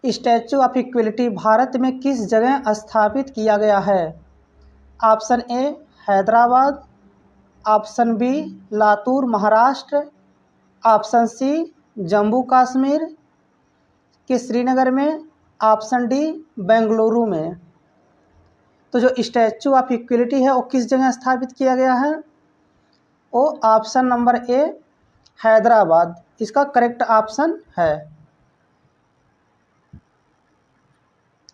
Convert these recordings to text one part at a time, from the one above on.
Statue of equality Bharat में किस जगह स्थापित किया गया है? Option A Hyderabad, option B Latur Maharashtra, option C Jammu Kashmir के श्रीनगर में, ऑप्शन डी बेंगलुरु में। तो जो स्टैचू ऑफ इक्वलिटी है वो किस जगह स्थापित किया गया है? वो ऑप्शन नंबर ए हैदराबाद इसका करेक्ट ऑप्शन है।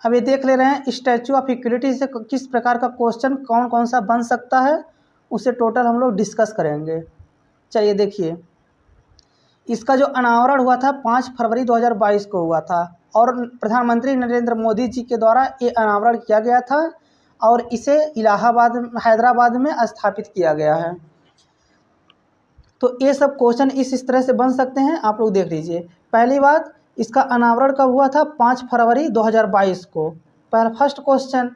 अब ये देख ले रहे हैं स्टैचू ऑफ इक्वलिटी से किस प्रकार का क्वेश्चन कौन कौन सा बन सकता है, उसे टोटल हम लोग डिस्कस करेंगे। चलिए देखिए, इसका जो अनावरण हुआ था 5 फरवरी 2022 को हुआ था और प्रधानमंत्री नरेंद्र मोदी जी के द्वारा ये अनावरण किया गया था और इसे हैदराबाद में स्थापित किया गया है। तो ये सब क्वेश्चन इस तरह से बन सकते हैं, आप लोग देख लीजिए। पहली बात, इसका अनावरण कब हुआ था? 5 फरवरी 2022 को। पहला फर्स्ट क्वेश्चन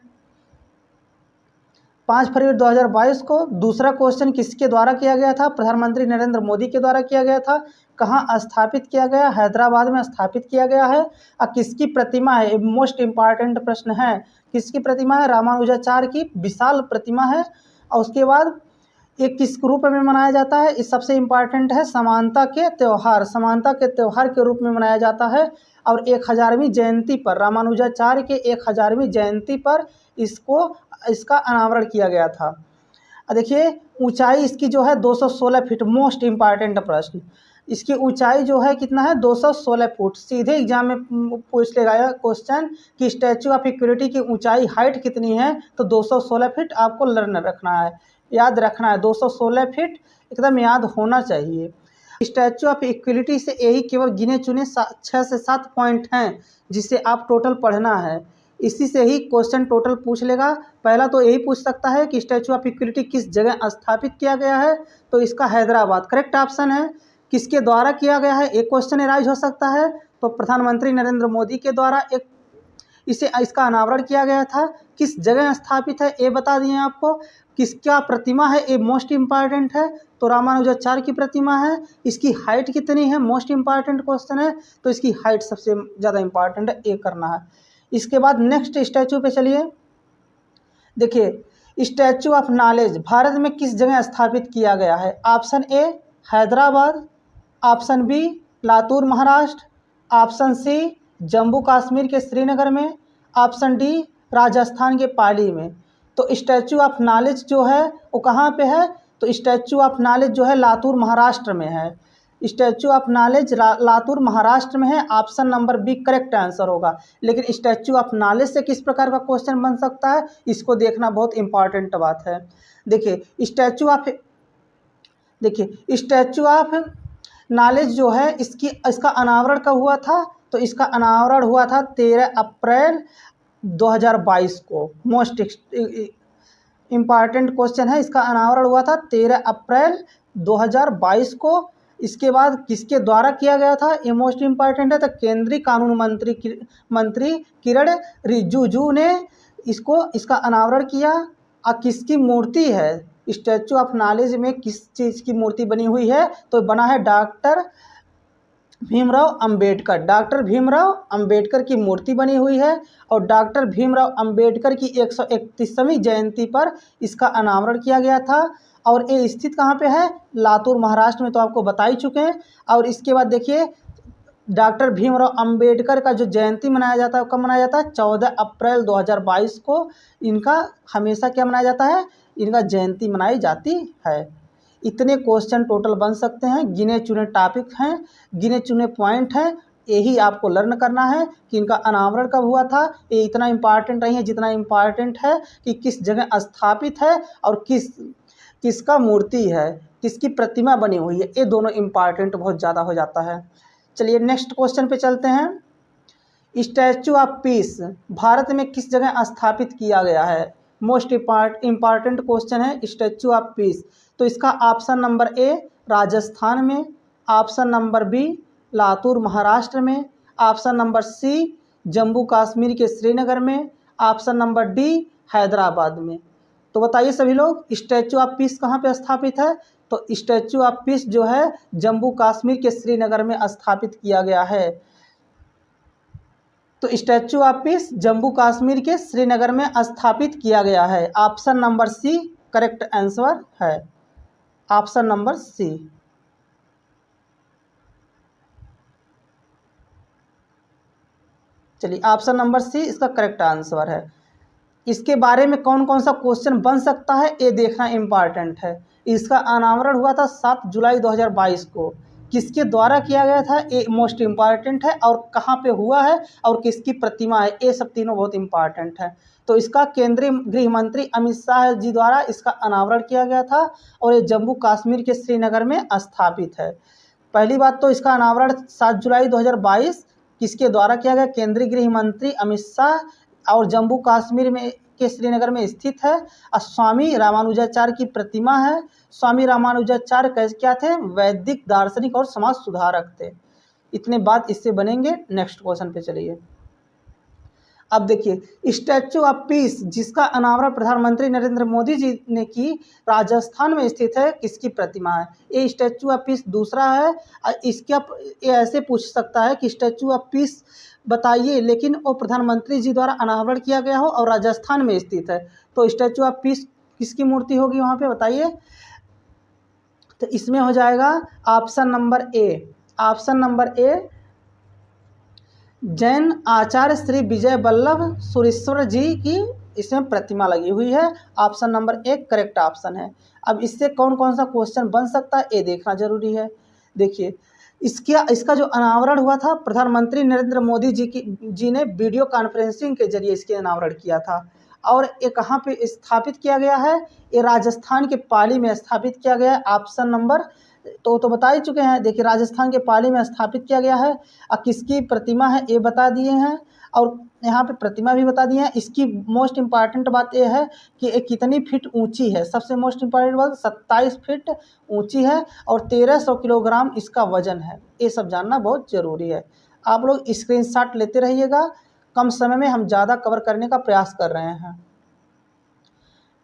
5 फरवरी 2022 को। दूसरा क्वेश्चन किसके द्वारा किया गया था? प्रधानमंत्री नरेंद्र मोदी के द्वारा किया गया था। कहाँ स्थापित किया गया? हैदराबाद में स्थापित किया गया है। और किसकी प्रतिमा है? मोस्ट इम्पॉर्टेंट प्रश्न है, किसकी प्रतिमा है? रामानुजाचार्य की विशाल प्रतिमा है। और उसके बाद ये किस रूप में मनाया जाता है? इस सबसे इम्पॉर्टेंट है समानता के त्यौहार, समानता के त्यौहार के रूप में मनाया जाता है। और 1000वीं जयंती पर, रामानुजाचार्य के 1000वीं जयंती पर इसका अनावरण किया गया था। देखिए ऊंचाई इसकी जो है 216 फीट, मोस्ट इम्पॉर्टेंट प्रश्न। इसकी ऊंचाई जो है कितना है? 216 फुट। सीधे एग्जाम में पूछ लेगा क्वेश्चन कि स्टैचू ऑफ इक्वलिटी की ऊंचाई हाइट कितनी है, तो 216 फीट आपको लर्न रखना है, याद रखना है। 216 फीट एकदम याद होना चाहिए। स्टैचू ऑफ इक्वलिटी से यही केवल गिने चुने 6 से 7 पॉइंट हैं जिसे आप टोटल पढ़ना है। इसी से ही क्वेश्चन टोटल पूछ लेगा। पहला तो यही पूछ सकता है कि स्टैचू ऑफ इक्वलिटी किस जगह स्थापित किया गया है, तो इसका हैदराबाद करेक्ट ऑप्शन है। किसके द्वारा किया गया है, एक क्वेश्चन एराइज हो सकता है, तो प्रधानमंत्री नरेंद्र मोदी के द्वारा इसका अनावरण किया गया था। किस जगह स्थापित है ये बता दिए आपको। किसका प्रतिमा है ये मोस्ट इम्पॉर्टेंट है, तो रामानुजाचार्य की प्रतिमा है। इसकी हाइट कितनी है, मोस्ट इम्पॉर्टेंट क्वेश्चन है, तो इसकी हाइट सबसे ज़्यादा इम्पॉर्टेंट है, ये करना है। इसके बाद नेक्स्ट स्टैचू पे चलिए। देखिए स्टैचू ऑफ नॉलेज भारत में किस जगह स्थापित किया गया है? Option A Hyderabad, option B Latur Maharashtra, option C Jammu Kashmir के श्रीनगर में, ऑप्शन डी राजस्थान के पाली में। तो स्टैचू ऑफ नॉलेज जो है वो कहाँ पे है? तो स्टैचू ऑफ नॉलेज जो है लातूर महाराष्ट्र में है। Statue of knowledge Latur Maharashtra में है। Option number B correct answer होगा। लेकिन स्टैचू ऑफ नॉलेज से किस प्रकार का क्वेश्चन बन सकता है, इसको देखना बहुत इंपॉर्टेंट बात है। देखिए स्टैचू ऑफ नॉलेज जो है इसका अनावरण कब हुआ था? तो इसका अनावरण हुआ था 13 अप्रैल 2022 को। मोस्ट इम्पॉर्टेंट क्वेश्चन है, इसका अनावरण हुआ था 13 अप्रैल 2022 को। इसके बाद किसके द्वारा किया गया था, ये मोस्ट इम्पॉर्टेंट है, तो केंद्रीय कानून मंत्री किरण रिजिजू ने इसका अनावरण किया। और किसकी मूर्ति है? स्टैचू ऑफ नॉलेज में किस चीज़ की मूर्ति बनी हुई है? तो बना है डॉक्टर भीमराव अंबेडकर। डॉक्टर भीमराव अंबेडकर की मूर्ति बनी हुई है और डॉक्टर भीमराव अंबेडकर की 131वीं जयंती पर इसका अनावरण किया गया था। और ये स्थित कहाँ पे है? लातूर महाराष्ट्र में, तो आपको बता ही चुके हैं। और इसके बाद देखिए डॉक्टर भीमराव अंबेडकर का जो जयंती मनाया जाता है कब मनाया जाता है? 14 अप्रैल 2022 को इनका हमेशा क्या मनाया जाता है? इनका जयंती मनाई जाती है। इतने क्वेश्चन टोटल बन सकते हैं, गिने चुने टॉपिक हैं, गिने चुने पॉइंट हैं। यही आपको लर्न करना है कि इनका अनावरण कब हुआ था। ये इतना इम्पॉर्टेंट नहीं है जितना इम्पॉर्टेंट है कि किस जगह स्थापित है और किसका मूर्ति है, किसकी प्रतिमा बनी हुई है। ये दोनों इम्पॉर्टेंट बहुत ज़्यादा हो जाता है। चलिए नेक्स्ट क्वेश्चन पे चलते हैं। स्टैचू ऑफ पीस भारत में किस जगह स्थापित किया गया है? मोस्ट इम्पॉर्टेंट क्वेश्चन है स्टैचू ऑफ पीस। तो इसका ऑप्शन नंबर ए राजस्थान में, option number B Latur Maharashtra में, option number C Jammu Kashmir के श्रीनगर में, ऑप्शन नंबर डी हैदराबाद में। तो बताइए सभी लोग स्टैचू ऑफ पीस कहाँ पे स्थापित है? तो स्टैचू ऑफ पीस जो है जम्मू कश्मीर के श्रीनगर में स्थापित किया गया है। तो statue of peace Jammu Kashmir के श्रीनगर में स्थापित किया गया है। Option number C correct answer है। Option number C. चलिए ऑप्शन नंबर सी इसका करेक्ट आंसर है। इसके बारे में कौन कौन सा क्वेश्चन बन सकता है ये देखना इम्पॉर्टेंट है। इसका अनावरण हुआ था 7 जुलाई 2022 को। किसके द्वारा किया गया था ये मोस्ट इम्पॉर्टेंट है, और कहाँ पे हुआ है और किसकी प्रतिमा है, ये सब तीनों बहुत इम्पॉर्टेंट है। तो इसका केंद्रीय गृह मंत्री अमित शाह जी द्वारा इसका अनावरण किया गया था, और ये जम्मू कश्मीर के श्रीनगर में स्थापित है। पहली बात तो इसका अनावरण 7 जुलाई 2022 किसके द्वारा किया गया, केंद्रीय गृह मंत्री अमित शाह, और जम्मू कश्मीर में के श्रीनगर में स्थित है। और स्वामी रामानुजाचार्य की प्रतिमा है। स्वामी रामानुजाचार्य कैसे क्या थे, वैदिक दार्शनिक और समाज सुधारक थे। इतने बात इससे बनेंगे। नेक्स्ट क्वेश्चन पे चलिए। अब देखिए स्टैचू ऑफ पीस जिसका अनावरण प्रधानमंत्री नरेंद्र मोदी जी ने की, राजस्थान में स्थित है, किसकी प्रतिमा है। ये स्टैचू ऑफ पीस दूसरा है। इसका ये ऐसे पूछ सकता है कि स्टैचू ऑफ पीस बताइए, लेकिन वो प्रधानमंत्री जी द्वारा अनावरण किया गया हो और राजस्थान में स्थित है, तो स्टैचू ऑफ पीस किसकी मूर्ति होगी वहाँ पे बताइए। तो इसमें हो जाएगा option number A. Option number A Jain आचार्य श्री विजय वल्लभ सुरेश्वर जी की इसमें प्रतिमा लगी हुई है। ऑप्शन नंबर एक करेक्ट ऑप्शन है। अब इससे कौन कौन सा क्वेश्चन बन सकता है ये देखना जरूरी है। देखिए इसका जो अनावरण हुआ था प्रधानमंत्री नरेंद्र मोदी जी ने वीडियो कॉन्फ्रेंसिंग के जरिए इसके अनावरण किया था। और ये कहाँ पे स्थापित किया गया है, ये राजस्थान के पाली में स्थापित किया गया है। ऑप्शन नंबर तो बता ही चुके हैं। देखिए राजस्थान के पाली में स्थापित किया गया है। और किसकी प्रतिमा है ये बता दिए हैं, और यहाँ पे प्रतिमा भी बता दिए हैं। इसकी मोस्ट इम्पॉर्टेंट बात यह है कि ये कितनी फीट ऊंची है। सबसे मोस्ट इम्पॉर्टेंट बात 27 फीट ऊंची है और 1300 किलोग्राम इसका वजन है। ये सब जानना बहुत ज़रूरी है। आप लोग स्क्रीनशॉट लेते रहिएगा। कम समय में हम ज़्यादा कवर करने का प्रयास कर रहे हैं।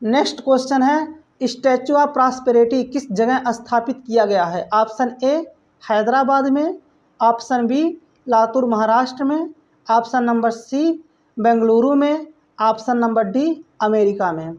नेक्स्ट क्वेश्चन है स्टैचू ऑफ प्रॉस्पेरिटी किस जगह स्थापित किया गया है। ऑप्शन ए हैदराबाद में, ऑप्शन बी लातूर महाराष्ट्र में, ऑप्शन नंबर सी बेंगलुरु में, ऑप्शन नंबर डी अमेरिका में।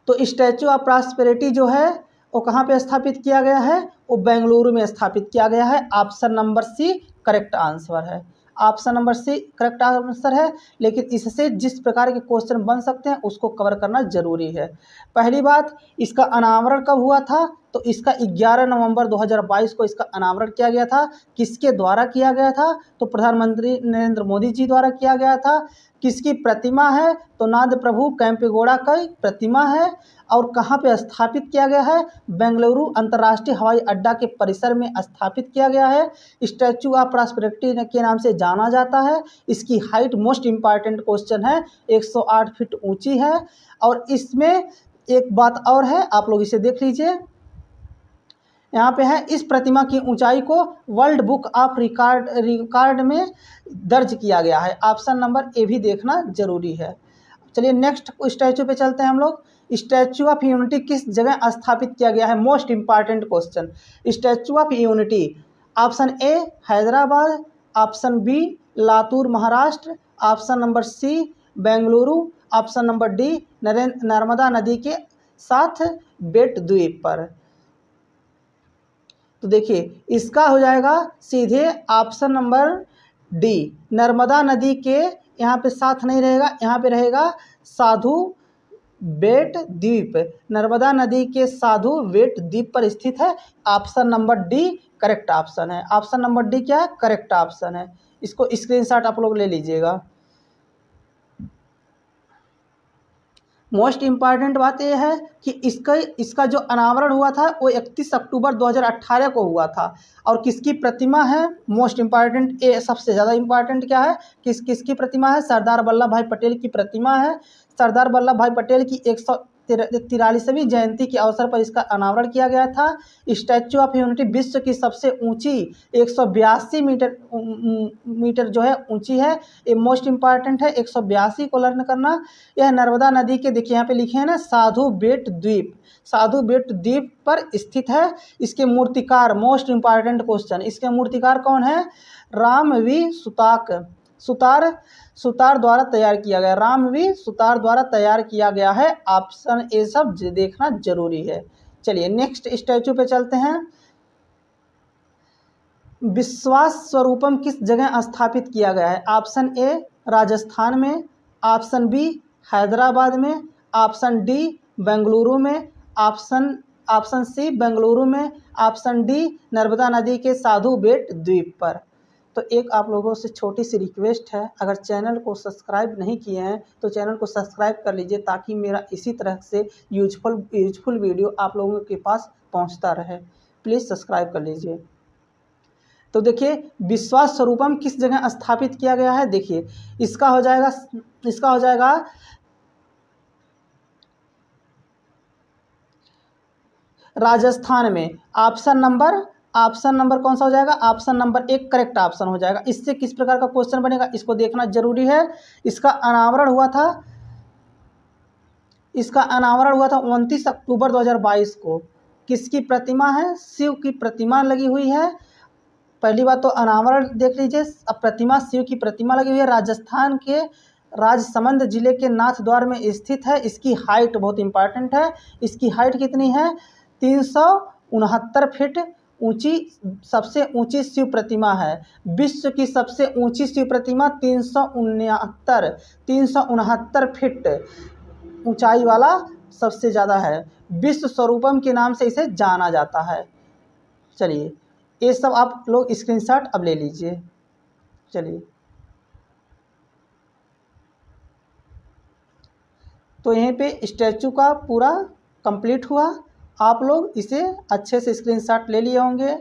तो स्टैचू ऑफ प्रॉस्पेरिटी जो है वो कहाँ पे स्थापित किया गया है, वो बेंगलुरु में स्थापित किया गया है। Option number C correct answer है। Option number C correct answer है। लेकिन इससे जिस प्रकार के क्वेश्चन बन सकते हैं उसको कवर करना जरूरी है। पहली बात इसका अनावरण कब हुआ था, तो इसका 11 नवंबर 2022 को इसका अनावरण किया गया था। किसके द्वारा किया गया था, तो प्रधानमंत्री नरेंद्र मोदी जी द्वारा किया गया था। किसकी प्रतिमा है, तो नाद प्रभु कैंपेगौड़ा का प्रतिमा है। और कहाँ पे स्थापित किया गया है, बेंगलुरु अंतर्राष्ट्रीय हवाई अड्डा के परिसर में स्थापित किया गया है। स्टैचू ऑफ प्रॉस्पेरिटी के नाम से जाना जाता है। इसकी हाइट मोस्ट इम्पॉर्टेंट क्वेश्चन है 108 फीट ऊंची है। और इसमें एक बात और है, आप लोग इसे देख लीजिए। यहाँ पे है इस प्रतिमा की ऊंचाई को वर्ल्ड बुक ऑफ रिकॉर्ड में दर्ज किया गया है। ऑप्शन नंबर ए भी देखना जरूरी है। चलिए नेक्स्ट स्टैचू पे चलते हैं हम लोग। स्टैचू ऑफ यूनिटी किस जगह स्थापित किया गया है, most important question. Statue of unity option A Hyderabad, option B Latur Maharashtra, option number C Bengaluru, option number D Narmada नदी के साथ बेट द्वीप पर। तो देखिए इसका हो जाएगा सीधे ऑप्शन नंबर डी, नर्मदा नदी के यहाँ पे साथ नहीं रहेगा, यहाँ पे रहेगा साधु बेट द्वीप। नर्मदा नदी के साधु बेट द्वीप पर स्थित है। Option number D correct option है। ऑप्शन नंबर डी क्या है, करेक्ट ऑप्शन है। इसको स्क्रीनशॉट आप लोग ले लीजिएगा। मोस्ट इम्पॉर्टेंट बात यह है कि इसका जो अनावरण हुआ था वो 31 अक्टूबर 2018 को हुआ था। और किसकी प्रतिमा है, मोस्ट इम्पॉर्टेंट ये सबसे ज़्यादा इम्पॉर्टेंट क्या है, किसकी प्रतिमा है, सरदार वल्लभ भाई पटेल की प्रतिमा है। सरदार वल्लभ भाई पटेल की 143वीं जयंती के अवसर पर इसका अनावरण किया गया था। स्टैचू ऑफ यूनिटी विश्व की सबसे ऊंची 182 मीटर मीटर जो है ऊंची है। ये मोस्ट इम्पॉर्टेंट है। 182 को लर्न करना। यह नर्मदा नदी के, देखिए यहाँ पे लिखे हैं ना, साधु बेट द्वीप, साधु बेट द्वीप पर स्थित है। इसके मूर्तिकार, मोस्ट इम्पॉर्टेंट क्वेश्चन, इसके मूर्तिकार कौन है? रामवी सुतार द्वारा तैयार किया गया, रामवी सुतार द्वारा तैयार किया गया है। ऑप्शन ए सब देखना जरूरी है। चलिए नेक्स्ट स्टैचू पे चलते हैं। विश्वास स्वरूपम किस जगह स्थापित किया गया है? ऑप्शन ए राजस्थान में, ऑप्शन बी हैदराबाद में, ऑप्शन डी बेंगलुरु में, ऑप्शन सी बेंगलुरु में, ऑप्शन डी नर्मदा नदी के साधु बेट द्वीप पर। तो एक आप लोगों से छोटी सी रिक्वेस्ट है, अगर चैनल को सब्सक्राइब नहीं किए हैं तो चैनल को सब्सक्राइब कर लीजिए, ताकि मेरा इसी तरह से यूजफुल वीडियो आप लोगों के पास पहुंचता रहे। प्लीज़ सब्सक्राइब कर लीजिए। तो देखिए विश्वास स्वरूपम किस जगह स्थापित किया गया है? देखिए इसका हो जाएगा राजस्थान में। ऑप्शन नंबर कौन सा हो जाएगा? ऑप्शन नंबर 1 करेक्ट ऑप्शन हो जाएगा। इससे किस प्रकार का क्वेश्चन बनेगा, इसको देखना जरूरी है। इसका अनावरण हुआ था 29 अक्टूबर 2022 को। किसकी प्रतिमा है? शिव की प्रतिमा लगी हुई है। पहली बात तो अनावरण देख लीजिए। अब प्रतिमा, शिव की प्रतिमा लगी हुई है, राजस्थान के राजसमंद जिले के नाथद्वार में स्थित है। इसकी हाइट बहुत इंपॉर्टेंट है। इसकी हाइट कितनी है? 369 फीट ऊंची, सबसे ऊंची शिव प्रतिमा है। विश्व की सबसे ऊंची शिव प्रतिमा 369 फीट ऊंचाई वाला सबसे ज़्यादा है। विश्व स्वरूपम के नाम से इसे जाना जाता है। चलिए ये सब आप लोग स्क्रीनशॉट अब ले लीजिए। चलिए तो यहीं पे स्टैचू का पूरा कंप्लीट हुआ। आप लोग इसे अच्छे से स्क्रीनशॉट ले लिए होंगे।